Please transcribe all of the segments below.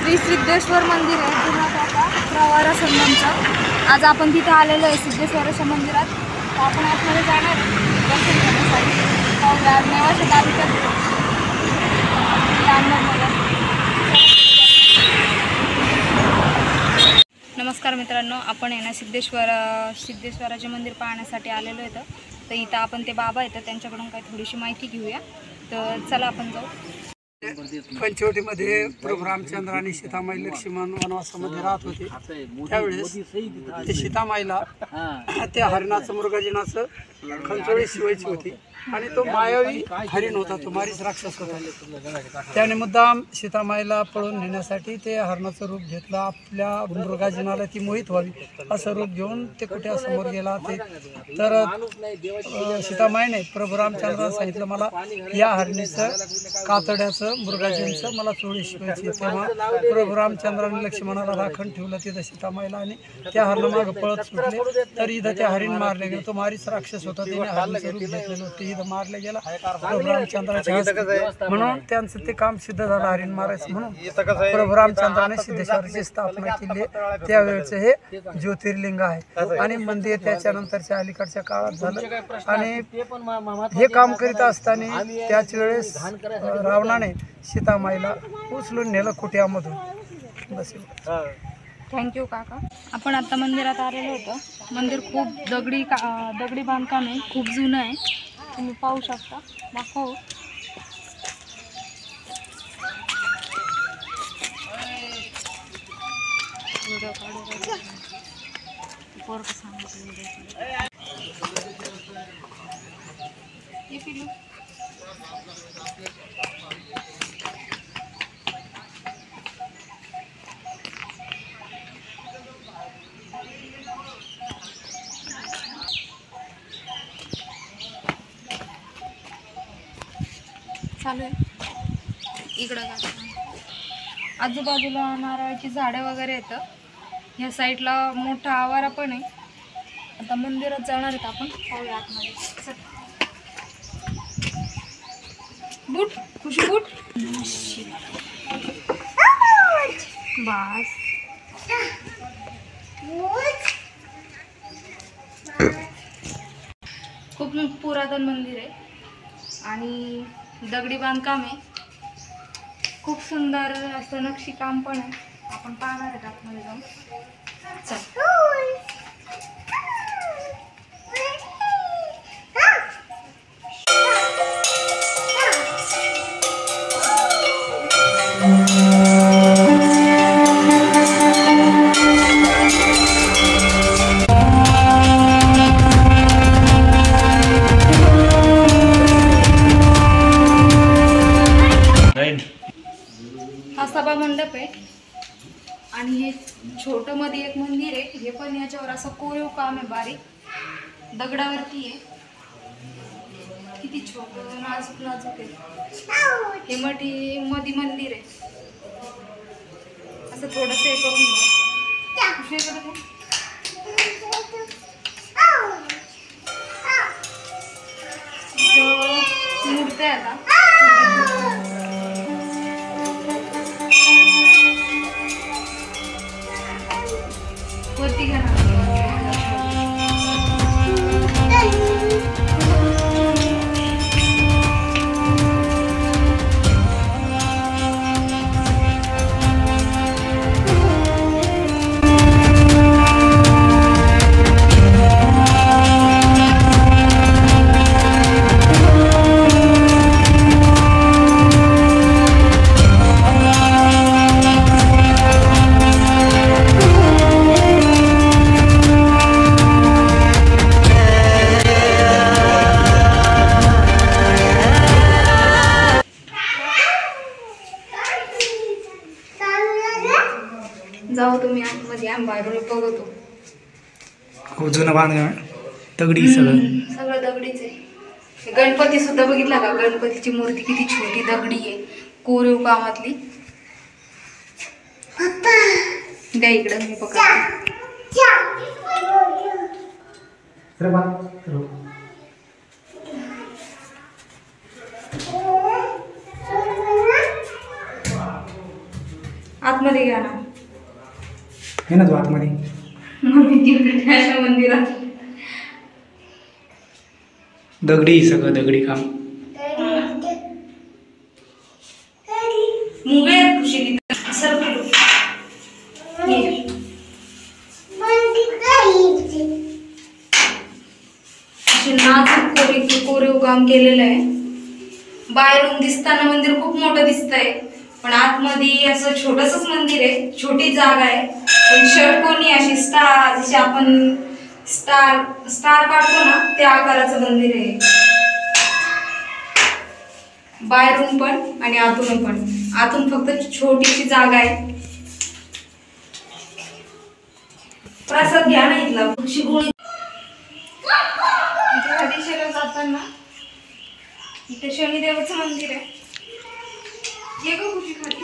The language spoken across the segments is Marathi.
श्री सिद्धेश्वर मंदिर आहे जुना काका प्रवारा संगमचं। आज आपण तिथे आलेलो आहे सिद्धेश्वराच्या मंदिरात। तर आपण आतमध्ये जाणार दर्शन करण्यासाठी। पाहूया नेवासा तालुक्यात नमस्कार मित्रांनो, आपण आहे ना सिद्धेश्वराचे मंदिर पाहण्यासाठी आलेलो आहे। तर इथं आपण ते बाबा आहेत त्यांच्याकडून काही थोडीशी माहिती घेऊया। तर चला आपण जाऊ। पंचवटीमध्ये प्रभू रामचंद्र आणि सीतामाई लक्ष्मण वनवासामध्ये राहत होते। त्यावेळेस ते सीतामाईला त्या हरिणाचं मृगजीनाचं खंचोळी शिवायची होती आणि तो मायावी हरिण होता, तो मारीच राक्षस होता। त्याने मुद्दाम सीतामाईला पळून नेण्यासाठी ते हरणाचं रूप घेतलं। आपल्या मृगजीनाला ती मोहित व्हावी असं रूप घेऊन ते कुठे समोर गेला ते तर सीतामाईने प्रभू रामचंद्राला सांगितलं, मला या हरणीचं कातड्याचं मृगजींचं मला चोळी शिवायची। तेव्हा प्रभू रामचंद्राने लक्ष्मणाला राखण ठेवलं तिथं सीतामाईला आणि त्या हरणामागं पळत सुटले। तर इथं ते हरिण मारले गेले। तो मारीच राक्षस होता, त्याने हरणीचं रूप घेतलेलं होतं, इथं मारले गेला प्रभू रामचंद्राच्या हस्ते। म्हणून त्यांचं ते काम सिद्ध झालं, हरिण मारायचं म्हणून प्रभू रामचंद्राने सिद्धेश्वराची स्थापना केली। त्यावेळेचं हे ज्योतिर्लिंग आहे आणि मंदिर त्याच्यानंतरच्या अलीकडच्या काळात झालं। आणि हे काम करीत असताना त्याच वेळेस रावणाने सीतामाईला उचलून नेलं कुट्यामधून। बस थँक्यू काका। आपण आता मंदिरात आलेलो होतो। मंदिर खूप दगडी बांधकाम आहे, खूप जुनं आहे, तुम्ही पाहू शकता। दाखव व्हिडिओ काढू चालू आहे इकडं का आजूबाजूला नारळाची झाडं वगैरे येतं। ह्या साईडला मोठा आवारा पण आहे। आता मंदिरात जाणार आहेत आपण, पाहूया आतमध्ये। बूट खुशी बूट बस खूप पुरातन मंदिर आहे आणि दगडी बांधकाम आहे। खूप सुंदर असं नक्षी काम पण आहे। आपण पाहणार आहेत आतमध्ये जाऊन। चल हा सभा मंडप आहे आणि हे छोटं मध्ये एक मंदिर आहे। हे पण याच्यावर असं कोरीव काम आहे, बारीक दगडावरती आहे। किती छोटं नाजूक नाजूक आहे। हे मधी मंदिर आहे। असं थोडंसं हे करून मूर्त्या आता वरती घ्या ना। जाऊ तुम्ही आतमध्ये, आंबा बघतो। खूप जुनं बांधकाम दगडी, सगळं दगडीच आहे। गणपती सुद्धा बघितला का? गणपतीची मूर्ती किती छोटी दगडी आहे, कोरीव कामातली। द्या इकडं मी पकडतो। आतमध्ये घ्या ना. आहे ना तो आतमध्ये. मग किती अशा मंदिरात दगडी सगळं दगडी काम. मुगे आहेत खुशी तिथं. सर नाजूक कोरीव काम केलेलं आहे. बाहेरून दिसताना मंदिर खूप मोठं दिसतंय, पण आतमध्ये असं छोटंसंच मंदिर आहे, छोटी जागा आहे, पण षटकोनी अशी स्टार, जशी आपण स्टार काढतो ना त्या आकाराचं मंदिर आहे. बाहेरून पण आणि आतून पण. आतून फक्त छोटीशी जागा आहे. प्रसाद घ्या ना इथला. दिशेला जाताना इथे शनिदेवाचं मंदिर आहे. ये गं खुशी खाली.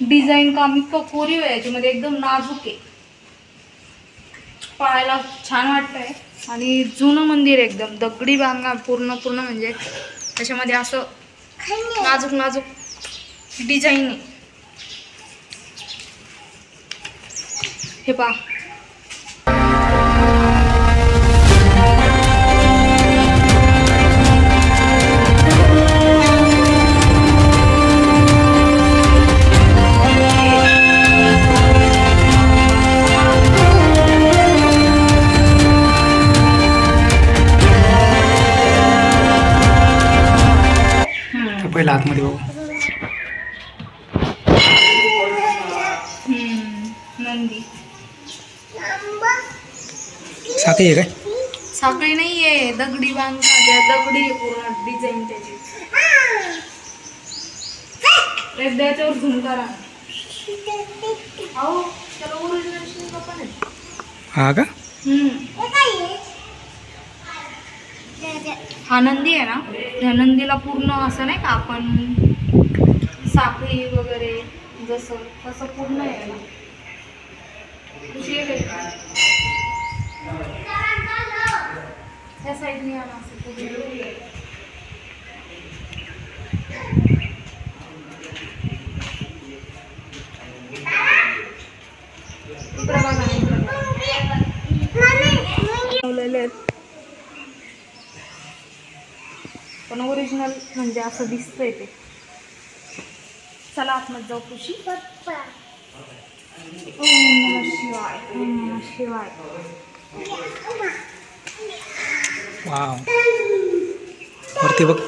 डिझाईन काम इतकं कोरीव आहे, याच्यामध्ये एकदम नाजूक आहे, पाहायला छान वाटतंय. आणि जुनं मंदिर एकदम दगडी बांधकाम पूर्ण म्हणजे त्याच्यामध्ये असं नाजूक डिझाईन आहे. हे पहा. पहिला आतमध्ये बघू. नंदी साखळी आहे काय? साखळी नाहीये, दगडी बांधकाम, दगडी पूर्ण डिझाईन त्याची. एकदा याच्यावर झूम करा. अहो त्याला ओरिजिनल पण आहे. हा का? हा नंदी आहे ना, ह्या नंदीला पूर्ण असं नाही का आपण साखळी वगैरे जसं तसं पूर्ण आहे ना. त्या साईडने या ना असं पण ओरिजिनल म्हणजे असं दिसतंय ते. चला आतमध्ये जाऊ खुशी. ओम नमः शिवाय, ओम नमः शिवाय. वाव, वरती बघ.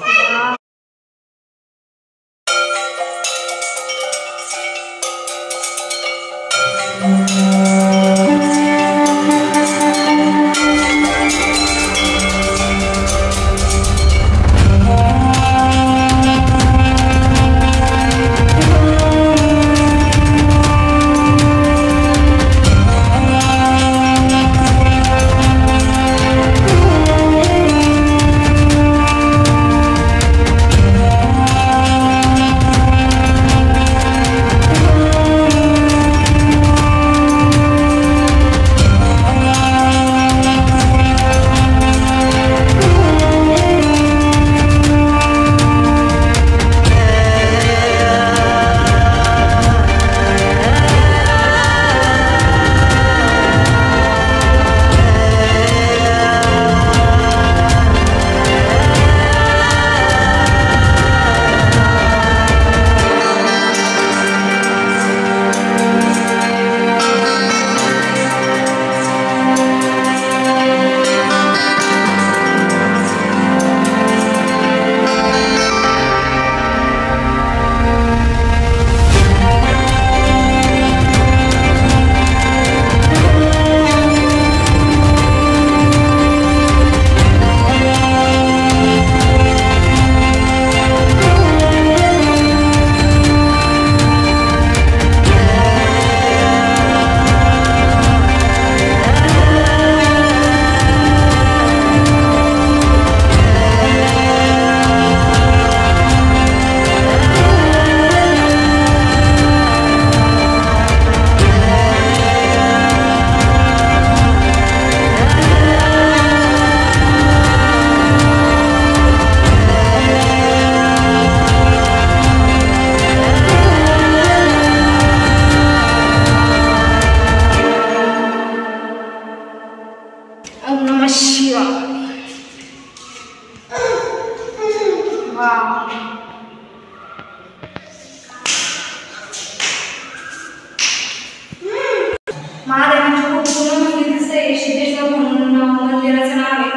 महादेवांचं खूप जुनं मंदिर दिसतंय. सिद्धेश्वर म्हणून मंदिराचं नाव आहे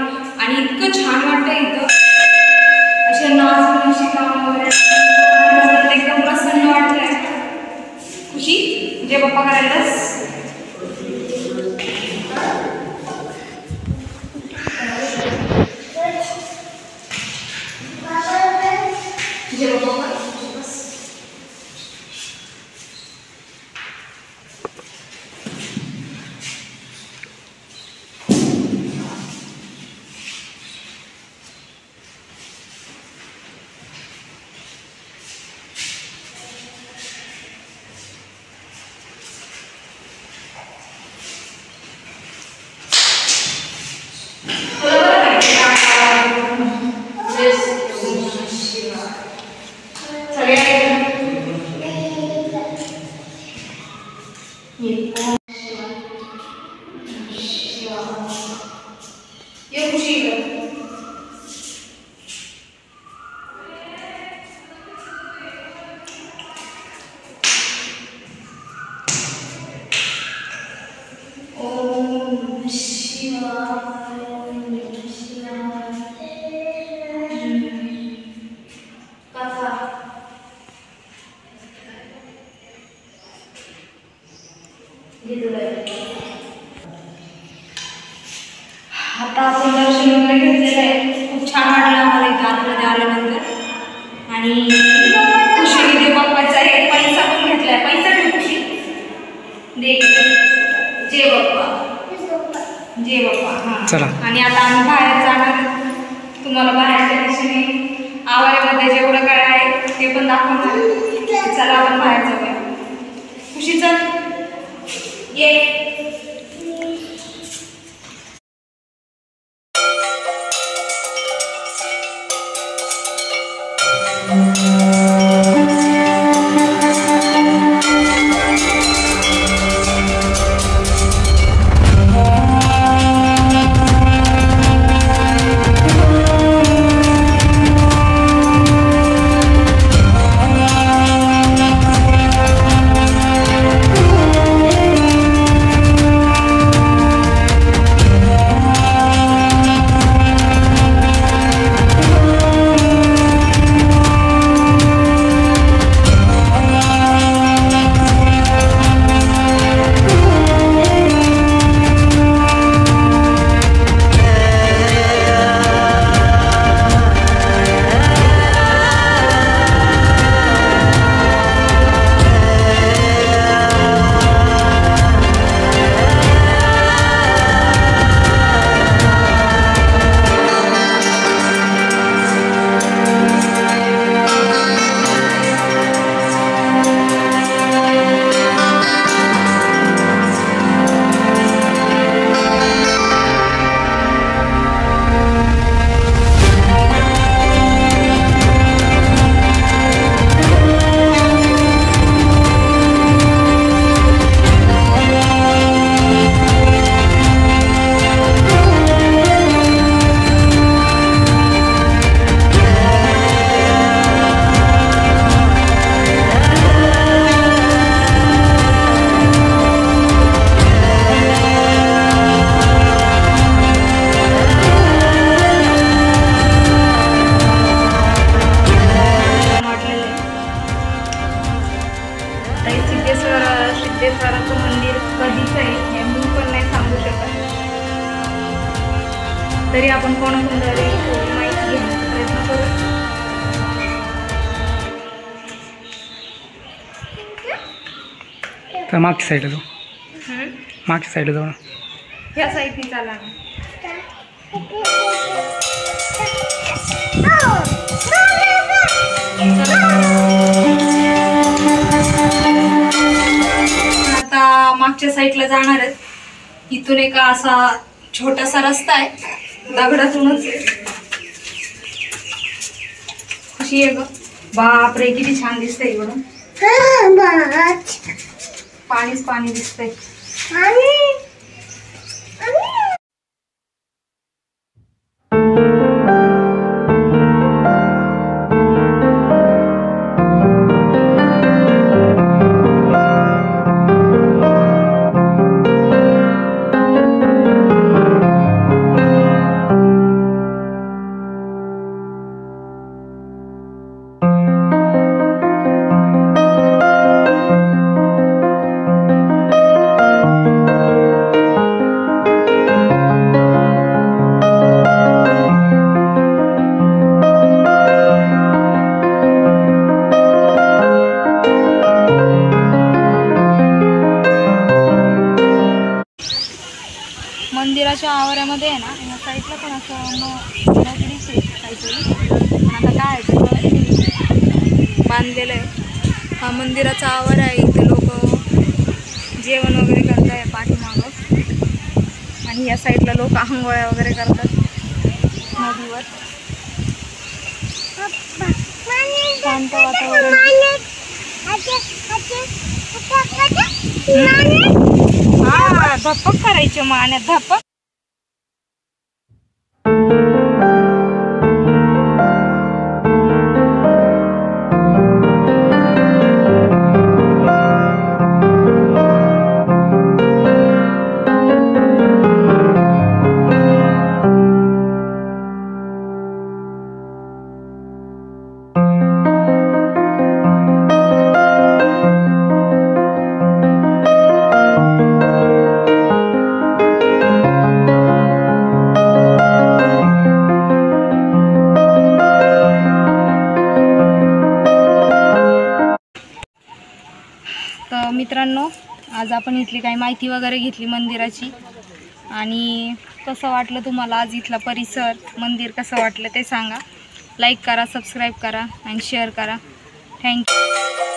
आणि इतकं छान वाटतं इथं. असे नाच अशी कामं वगैरे एकदम प्रसन्न वाटतंय. खुशी जय बाप्पा करायलाच. जय बाप्पा. आता आपण दर्शन वगैरे घेतलेलं आहे. खूप छान वाटलं आम्हाला इथं आतमध्ये आल्यानंतर. आणि खुशी दे बाप्पाचा एक पैसा पण घेतलाय. पैसा ठेव खुशी दे. जय बाप्पा. जय बाप्पा. हां चला. आणि आता आम्ही बाहेर जाणार. तुम्हाला बाहेरच्या दिशेने आवारामध्ये जेवढं काय आहे ते पण दाखवणार. चला आपण बाहेर जाऊया. खुशी चल ये. सिद्धेश्वराचं मंदिर कधीच आहे हे मी पण नाही सांगू शकत. तरी आपण कोणाकोणाला थोडी माहिती घेण्याचा प्रयत्न करू. तर मागच्या साईडला जाऊ. मागच्या साईडला जाऊ ना. ह्या साईडने चाला ना. आता मागच्या साईडला जाणार आहेत. इथून एक असा छोटासा रस्ता आहे दगडातूनच. कशी आहे ग? बापरे किती छान दिसतंय इकडून. पाणीच पाणी दिसतंय. मंदिराच्या आवारामध्ये आहे ना, या साईडला पण असं नगरीच आहे काहीतरी, पण आता काय आहे ते बांधलेलं आहे. हा मंदिराचा आवार आहे, इथे लोक जेवण वगैरे करत आहे पाठीमागं, आणि या साईडला लोक आंघोळ्या वगैरे करतात नदीवर. शांत वातावरण. हा धप्पक करायचे माण्यात धप्पक. तर मित्रांनो, आज आपण इथली काही माहिती वगैरे घेतली मंदिराची, आणि कसं वाटलं तुम्हाला आज इथला परिसर, मंदिर कसं वाटलं ते सांगा. लाईक करा, सबस्क्राईब करा आणि शेअर करा. थँक्यू.